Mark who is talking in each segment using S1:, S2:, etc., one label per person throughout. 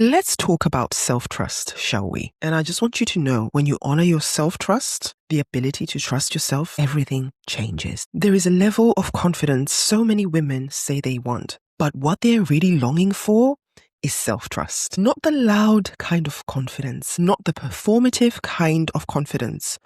S1: Let's talk about self-trust, shall we? And I just want you to know, when you honor your self-trust, the ability to trust yourself, everything changes. There is a level of confidence so many women say they want, but what they're really longing for is self-trust. Not the loud kind of confidence, not the performative kind of confidence,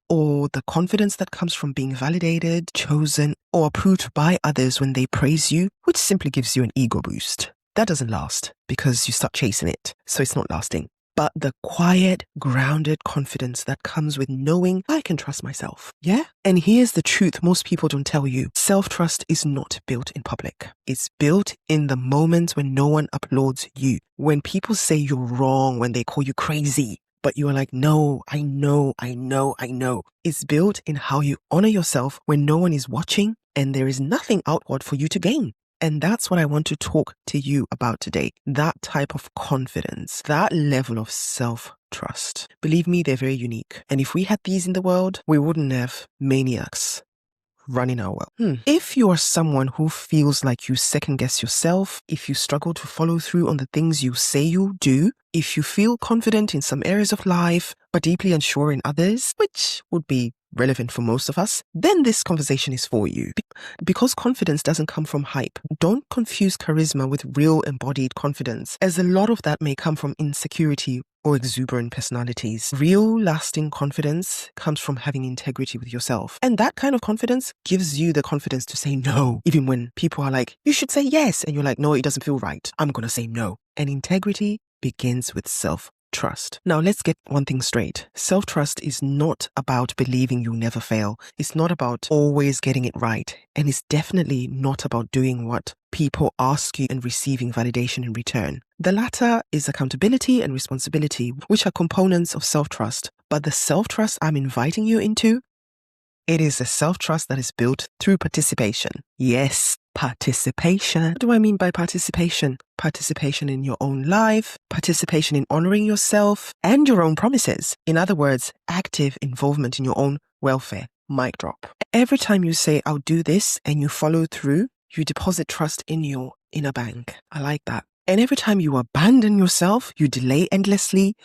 S1: or the confidence that comes from being validated, chosen, or approved by others when they praise you, which simply gives you an ego boost. That doesn't last because you start chasing it, so it's not lasting. But the quiet, grounded confidence that comes with knowing I can trust myself. Yeah? And here's the truth most people don't tell you. Self-trust is not built in public. It's built in the moments when no one applauds you. When people say you're wrong, when they call you crazy, but you are like, no, I know. It's built in how you honor yourself when no one is watching and there is nothing outward for you to gain. And that's what I want to talk to you about today. That type of confidence, that level of self-trust. Believe me, they're very unique. And if we had these in the world, we wouldn't have maniacs running our world. If you are someone who feels like you second guess yourself, if you struggle to follow through on the things you say you do, if you feel confident in some areas of life, but deeply unsure in others, which would be relevant for most of us, then this conversation is for you. Because confidence doesn't come from hype. Don't confuse charisma with real embodied confidence, as a lot of that may come from insecurity or exuberant personalities. Real lasting confidence comes from having integrity with yourself. And that kind of confidence gives you the confidence to say no, even when people are like, you should say yes. And you're like, no, it doesn't feel right. I'm going to say no. And integrity begins with self-trust. Now, let's get one thing straight. Self-trust is not about believing you'll never fail. It's not about always getting it right. And it's definitely not about doing what people ask you and receiving validation in return. The latter is accountability and responsibility, which are components of self-trust. But the self-trust I'm inviting you into, it is a self-trust that is built through participation. Yes, participation. What do I mean by participation? Participation in your own life, participation in honoring yourself and your own promises. In other words, active involvement in your own welfare. Mic drop. Every time you say, I'll do this, and you follow through, you deposit trust in your inner bank. I like that. And every time you abandon yourself, you delay endlessly,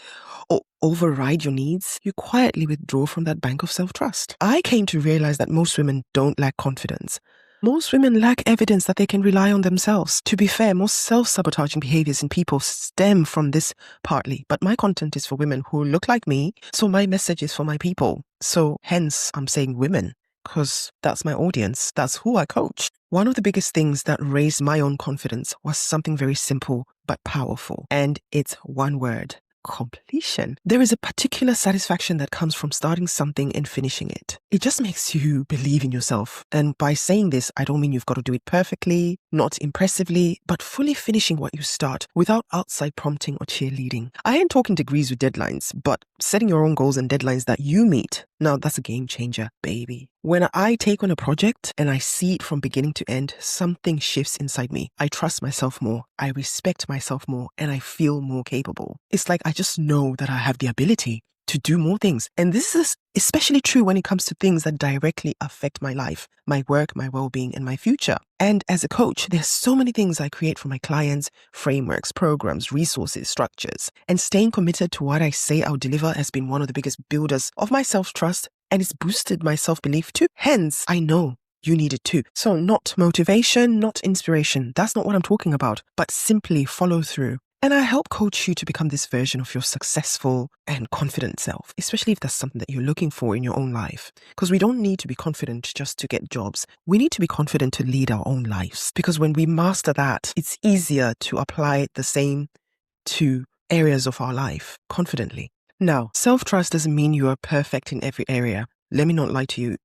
S1: or override your needs, you quietly withdraw from that bank of self-trust. I came to realize that most women don't lack confidence. Most women lack evidence that they can rely on themselves. To be fair, most self-sabotaging behaviors in people stem from this partly. But my content is for women who look like me, so my message is for my people. So hence, I'm saying women, because that's my audience. That's who I coach. One of the biggest things that raised my own confidence was something very simple but powerful. And it's one word: completion. There is a particular satisfaction that comes from starting something and finishing it. It just makes you believe in yourself. And by saying this, I don't mean you've got to do it perfectly, not impressively, but fully finishing what you start without outside prompting or cheerleading. I ain't talking degrees with deadlines, but setting your own goals and deadlines that you meet. Now that's a game changer, baby. When I take on a project and I see it from beginning to end, something shifts inside me. I trust myself more, I respect myself more, and I feel more capable. It's like I just know that I have the ability to do more things. And this is especially true when it comes to things that directly affect my life, my work, my well-being, and my future. And as a coach, there's so many things I create for my clients: frameworks, programs, resources, structures. And staying committed to what I say I'll deliver has been one of the biggest builders of my self-trust, and it's boosted my self-belief too. Hence, I know you need it too. So not motivation, not inspiration. That's not what I'm talking about, but simply follow through. And I help coach you to become this version of your successful and confident self, especially if that's something that you're looking for in your own life. Because we don't need to be confident just to get jobs. We need to be confident to lead our own lives. Because when we master that, it's easier to apply the same to areas of our life confidently. Now, self-trust doesn't mean you are perfect in every area. Let me not lie to you.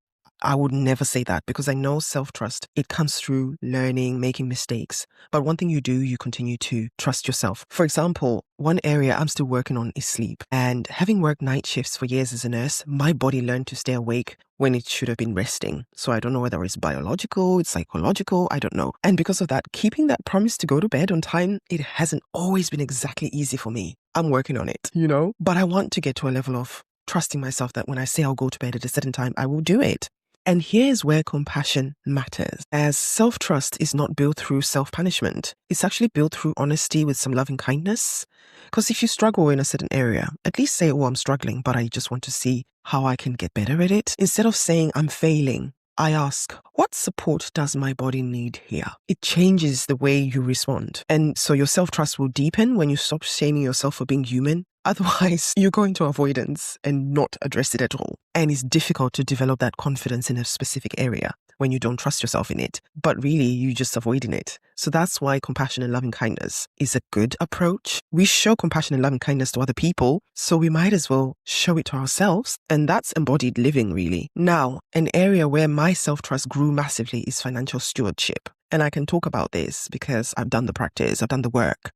S1: I would never say that, because I know self-trust, it comes through learning, making mistakes. But one thing you do, you continue to trust yourself. For example, one area I'm still working on is sleep. And having worked night shifts for years as a nurse, my body learned to stay awake when it should have been resting. So I don't know whether it's biological, it's psychological, I don't know. And because of that, keeping that promise to go to bed on time, it hasn't always been exactly easy for me. I'm working on it, But I want to get to a level of trusting myself that when I say I'll go to bed at a certain time, I will do it. And here's where compassion matters, as self-trust is not built through self-punishment. It's actually built through honesty with some loving kindness. Because if you struggle in a certain area, at least say, oh, I'm struggling, but I just want to see how I can get better at it. Instead of saying I'm failing, I ask, what support does my body need here? It changes the way you respond. And so your self-trust will deepen when you stop shaming yourself for being human. Otherwise, you go into avoidance and not address it at all. And it's difficult to develop that confidence in a specific area when you don't trust yourself in it. But really, you're just avoiding it. So that's why compassion and loving kindness is a good approach. We show compassion and loving kindness to other people, so we might as well show it to ourselves. And that's embodied living, really. Now, an area where my self-trust grew massively is financial stewardship. And I can talk about this because I've done the practice, I've done the work.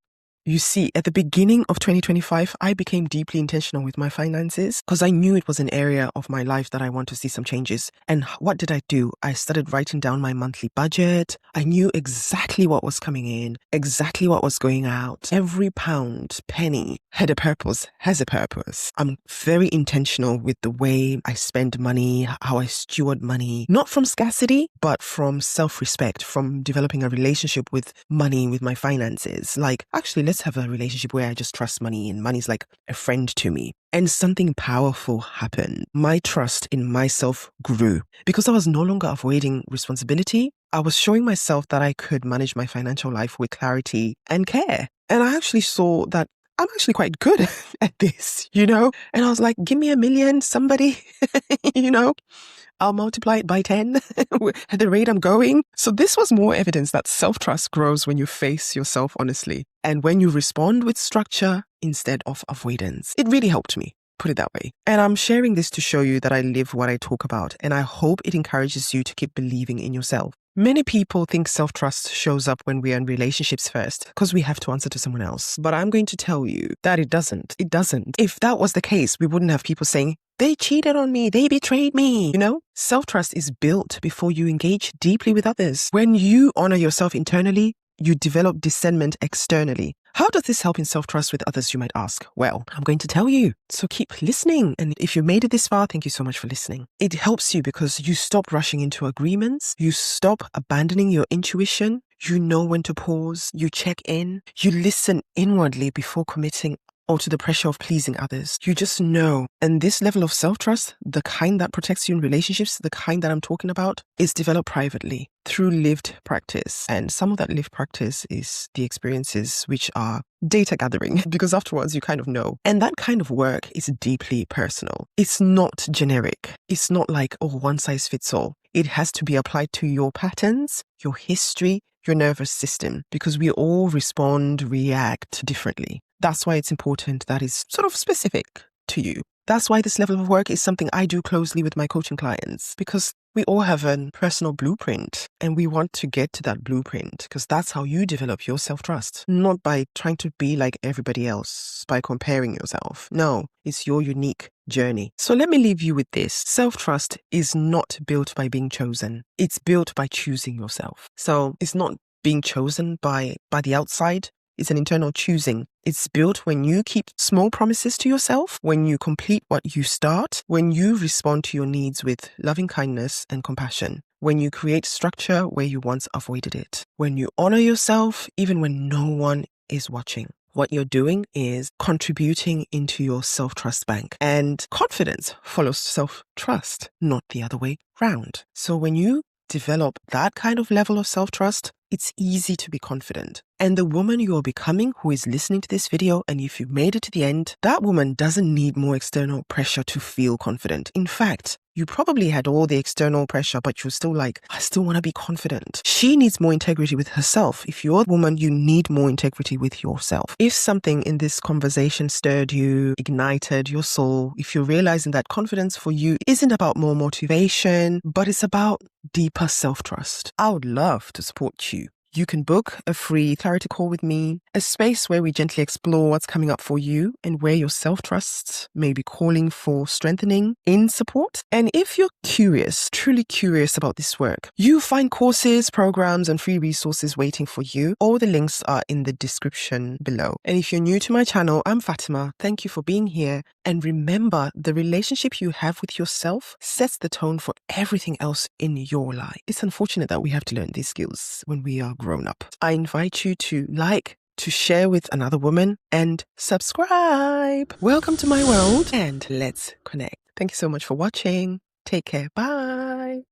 S1: You see, at the beginning of 2025, I became deeply intentional with my finances because I knew it was an area of my life that I want to see some changes. And what did I do? I started writing down my monthly budget. I knew exactly what was coming in, exactly what was going out. Every pound, penny had a purpose, has a purpose. I'm very intentional with the way I spend money, how I steward money, not from scarcity, but from self-respect, from developing a relationship with money, with my finances. Like, actually, let's have a relationship where I just trust money and money's like a friend to me. And something powerful happened. My trust in myself grew because I was no longer avoiding responsibility. I was showing myself that I could manage my financial life with clarity and care. And I actually saw that I'm actually quite good at this, And I was like, give me 1 million, somebody, I'll multiply it by 10 at the rate I'm going. So this was more evidence that self-trust grows when you face yourself honestly and when you respond with structure instead of avoidance. It really helped me, put it that way. And I'm sharing this to show you that I live what I talk about, and I hope it encourages you to keep believing in yourself. Many people think self-trust shows up when we are in relationships first because we have to answer to someone else. But I'm going to tell you that it doesn't. It doesn't. If that was the case, we wouldn't have people saying, they cheated on me, they betrayed me. Self-trust is built before you engage deeply with others. When you honor yourself internally, you develop discernment externally. How does this help in self-trust with others, you might ask? Well, I'm going to tell you. So keep listening. And if you made it this far, thank you so much for listening. It helps you because you stop rushing into agreements. You stop abandoning your intuition. You know when to pause. You check in. You listen inwardly before committing or to the pressure of pleasing others. You just know. And this level of self-trust, the kind that protects you in relationships, the kind that I'm talking about, is developed privately through lived practice. And some of that lived practice is the experiences which are data gathering, because afterwards you kind of know. And that kind of work is deeply personal. It's not generic. It's not like, oh, one size fits all. It has to be applied to your patterns, your history, your nervous system, because we all react differently. That's why it's important that it's sort of specific to you. That's why this level of work is something I do closely with my coaching clients, because we all have a personal blueprint and we want to get to that blueprint because that's how you develop your self-trust, not by trying to be like everybody else, by comparing yourself. No, it's your unique journey. So let me leave you with this. Self-trust is not built by being chosen. It's built by choosing yourself. So it's not being chosen by the outside. It's an internal choosing. It's built when you keep small promises to yourself, when you complete what you start, when you respond to your needs with loving kindness and compassion, when you create structure where you once avoided it, when you honor yourself even when no one is watching. What you're doing is contributing into your self-trust bank. And confidence follows self-trust, not the other way round. So when you develop that kind of level of self-trust, it's easy to be confident. And the woman you are becoming who is listening to this video, and if you've made it to the end, that woman doesn't need more external pressure to feel confident. In fact, you probably had all the external pressure, but you're still like, I still want to be confident. She needs more integrity with herself. If you're a woman, you need more integrity with yourself. If something in this conversation stirred you, ignited your soul, if you're realizing that confidence for you isn't about more motivation, but it's about deeper self-trust, I would love to support you. You can book a free clarity call with me, a space where we gently explore what's coming up for you and where your self-trust may be calling for strengthening in support. And if you're curious, truly curious about this work, you find courses, programs, and free resources waiting for you. All the links are in the description below. And if you're new to my channel, I'm Fatima. Thank you for being here. And remember, the relationship you have with yourself sets the tone for everything else in your life. It's unfortunate that we have to learn these skills when we are grown up. I invite you to like, to share with another woman, and subscribe. Welcome to my world and let's connect. Thank you so much for watching. Take care. Bye.